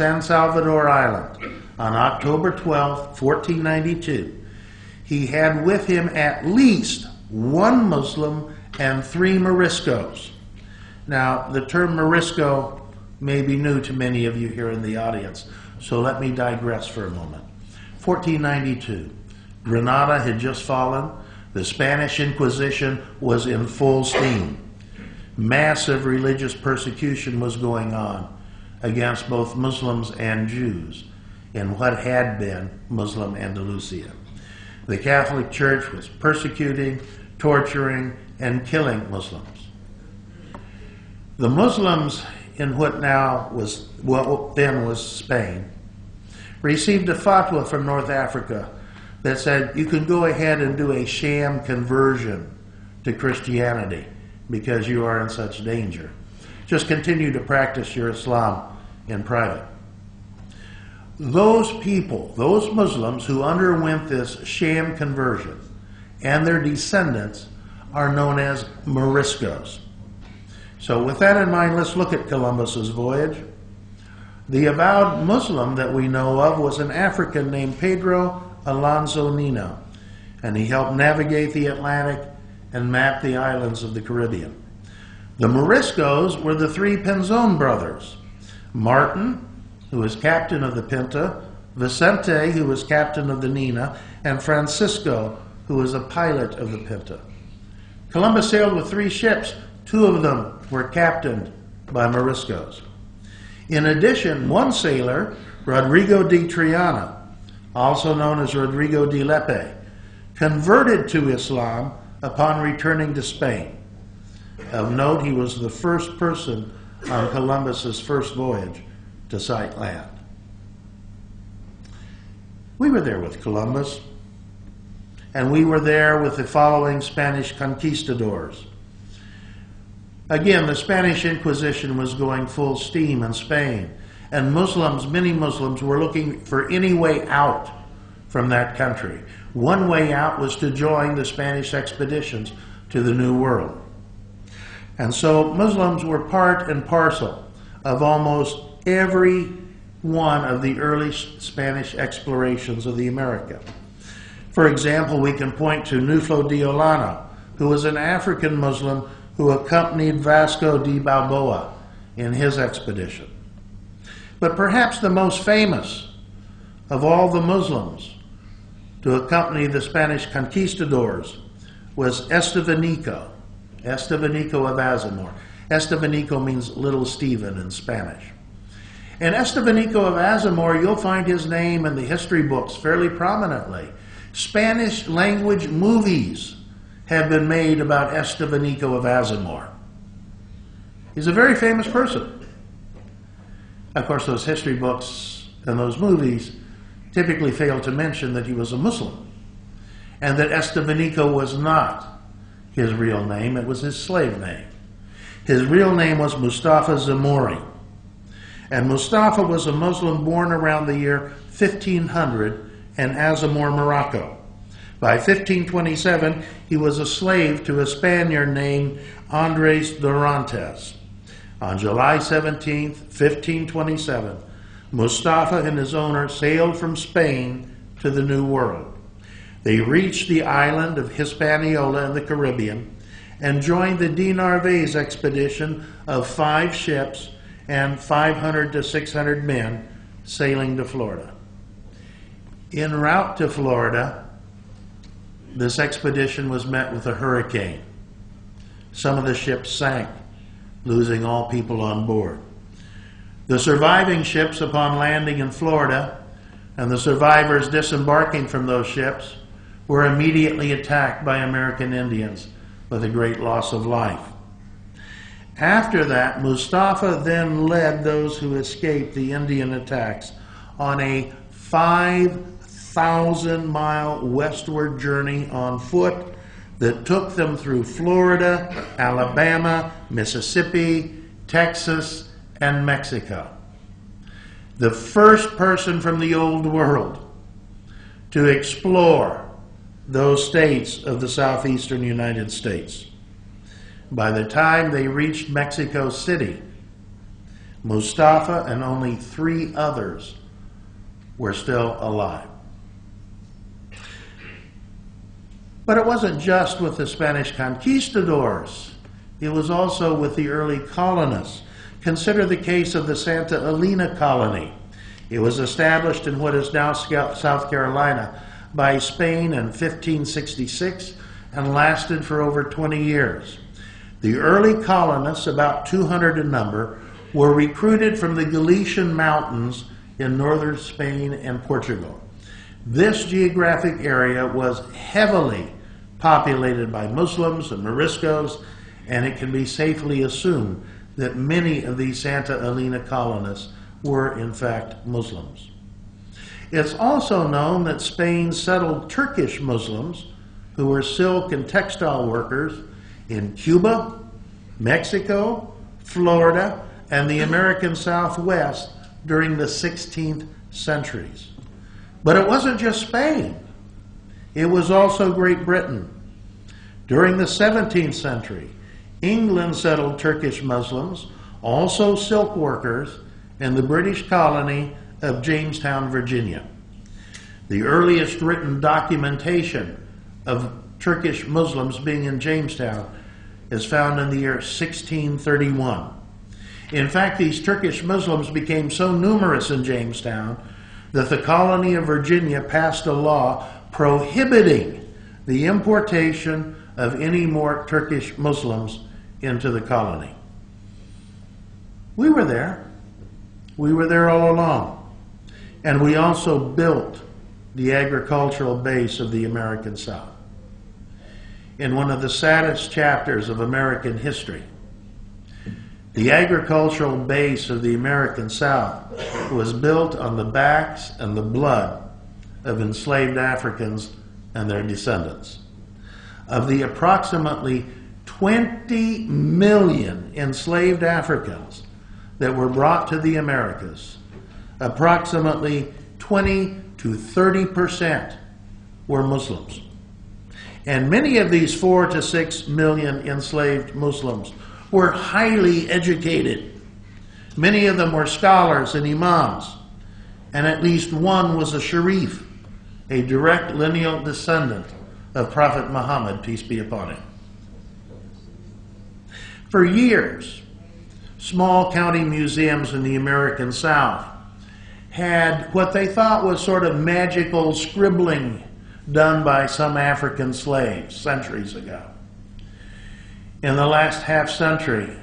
San Salvador Island on October 12, 1492, he had with him at least one Muslim and 3 Moriscos. Now, the term Morisco may be new to many of you here in the audience, so let me digress for a moment. 1492, Granada had just fallen. The Spanish Inquisition was in full steam. Massive religious persecution was going on against both Muslims and Jews in what had been Muslim Andalusia. The Catholic Church was persecuting, torturing, and killing Muslims. The Muslims in what then was Spain received a fatwa from North Africa that said you can go ahead and do a sham conversion to Christianity because you are in such danger. Just continue to practice your Islam in private. Those people, those Muslims who underwent this sham conversion and their descendants are known as Moriscos. So with that in mind, let's look at Columbus's voyage. The avowed Muslim that we know of was an African named Pedro Alonso Nino, and he helped navigate the Atlantic and map the islands of the Caribbean. The Moriscos were the 3 Pinzon brothers: Martin, who was captain of the Pinta, Vicente, who was captain of the Nina, and Francisco, who was a pilot of the Pinta. Columbus sailed with 3 ships. 2 of them were captained by Moriscos. In addition, one sailor, Rodrigo de Triana, also known as Rodrigo de Lepe, converted to Islam upon returning to Spain. Of note, he was the first person on Columbus's first voyage to sight land. We were there with Columbus, and we were there with the following Spanish conquistadors. Again, the Spanish Inquisition was going full steam in Spain, and many Muslims were looking for any way out from that country. One way out was to join the Spanish expeditions to the New World. And so Muslims were part and parcel of almost every one of the early Spanish explorations of the America. For example, we can point to Nuflo de Olano, who was an African Muslim who accompanied Vasco de Balboa in his expedition. But perhaps the most famous of all the Muslims to accompany the Spanish conquistadors was Estevanico of Azamor. Estevanico means Little Stephen in Spanish. And Estevanico of Azamor, you'll find his name in the history books fairly prominently. Spanish language movies have been made about Estevanico of Azamor. He's a very famous person. Of course, those history books and those movies typically fail to mention that he was a Muslim and that Estevanico was not his real name, it was his slave name. His real name was Mustafa Zamori. And Mustafa was a Muslim born around the year 1500 in Azamor, Morocco. By 1527, he was a slave to a Spaniard named Andres Dorantes. On July 17, 1527, Mustafa and his owner sailed from Spain to the New World. They reached the island of Hispaniola in the Caribbean and joined the de Narvaez expedition of 5 ships and 500 to 600 men sailing to Florida. En route to Florida, this expedition was met with a hurricane. Some of the ships sank, losing all people on board. The surviving ships, upon landing in Florida, and the survivors disembarking from those ships, were immediately attacked by American Indians with a great loss of life. After that, Mustafa then led those who escaped the Indian attacks on a 5,000-mile westward journey on foot that took them through Florida, Alabama, Mississippi, Texas, and Mexico. The first person from the Old World to explore those states of the southeastern United States. By the time they reached Mexico City, Mustafa and only 3 others were still alive. But it wasn't just with the Spanish conquistadors. It was also with the early colonists. Consider the case of the Santa Elena colony. It was established in what is now South Carolina by Spain in 1566 and lasted for over 20 years. The early colonists, about 200 in number, were recruited from the Galician mountains in northern Spain and Portugal. This geographic area was heavily populated by Muslims and Moriscos, and it can be safely assumed that many of these Santa Elena colonists were in fact Muslims. It's also known that Spain settled Turkish Muslims who were silk and textile workers in Cuba, Mexico, Florida, and the American Southwest during the 16th centuries. But it wasn't just Spain. It was also Great Britain. During the 17th century, England settled Turkish Muslims, also silk workers, in the British colony of Jamestown, Virginia. The earliest written documentation of Turkish Muslims being in Jamestown is found in the year 1631. In fact, these Turkish Muslims became so numerous in Jamestown that the colony of Virginia passed a law prohibiting the importation of any more Turkish Muslims into the colony. We were there. We were there all along. And we also built the agricultural base of the American South. In one of the saddest chapters of American history, the agricultural base of the American South was built on the backs and the blood of enslaved Africans and their descendants. Of the approximately 20 million enslaved Africans that were brought to the Americas, approximately 20 to 30% were Muslims. And many of these 4 to 6 million enslaved Muslims were highly educated. Many of them were scholars and imams, and at least one was a sharif, a direct lineal descendant of Prophet Muhammad, peace be upon him. For years, small county museums in the American South had what they thought was sort of magical scribbling done by some African slaves centuries ago. In the last half century,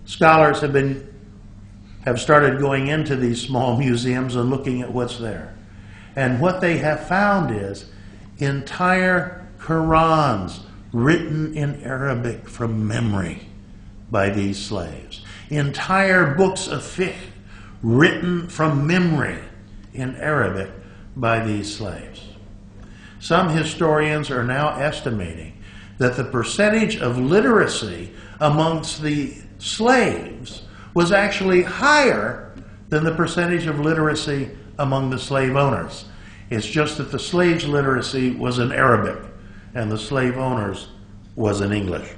scholars have started going into these small museums and looking at what's there. And what they have found is entire Qurans written in Arabic from memory by these slaves. Entire books of fiqh written from memory in Arabic by these slaves. Some historians are now estimating that the percentage of literacy amongst the slaves was actually higher than the percentage of literacy among the slave owners. It's just that the slaves' literacy was in Arabic and the slave owners was in English.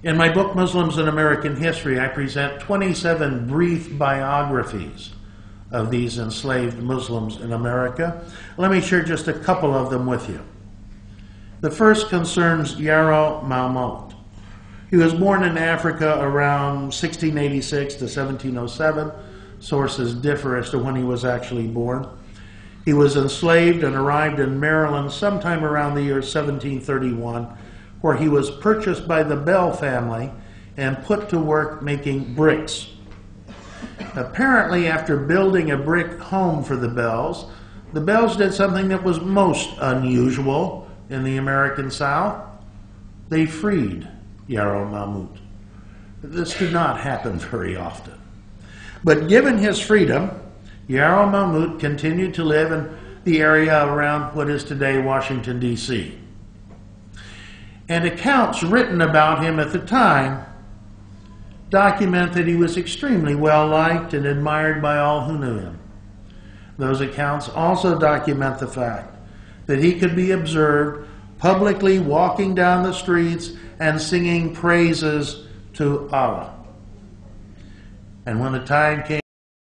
In my book, Muslims in American History, I present 27 brief biographies of these enslaved Muslims in America. Let me share just a couple of them with you. The first concerns Yarrow Mahmoud. He was born in Africa around 1686 to 1707. Sources differ as to when he was actually born. He was enslaved and arrived in Maryland sometime around the year 1731, where he was purchased by the Bell family and put to work making bricks. Apparently, after building a brick home for the Bells did something that was most unusual in the American South. They freed Yarrow Mahmoud. This did not happen very often. But given his freedom, Yarrow Mahmoud continued to live in the area around what is today Washington, D.C. And accounts written about him at the time document that he was extremely well-liked and admired by all who knew him. Those accounts also document the fact that he could be observed publicly walking down the streets and singing praises to Allah. And when the time came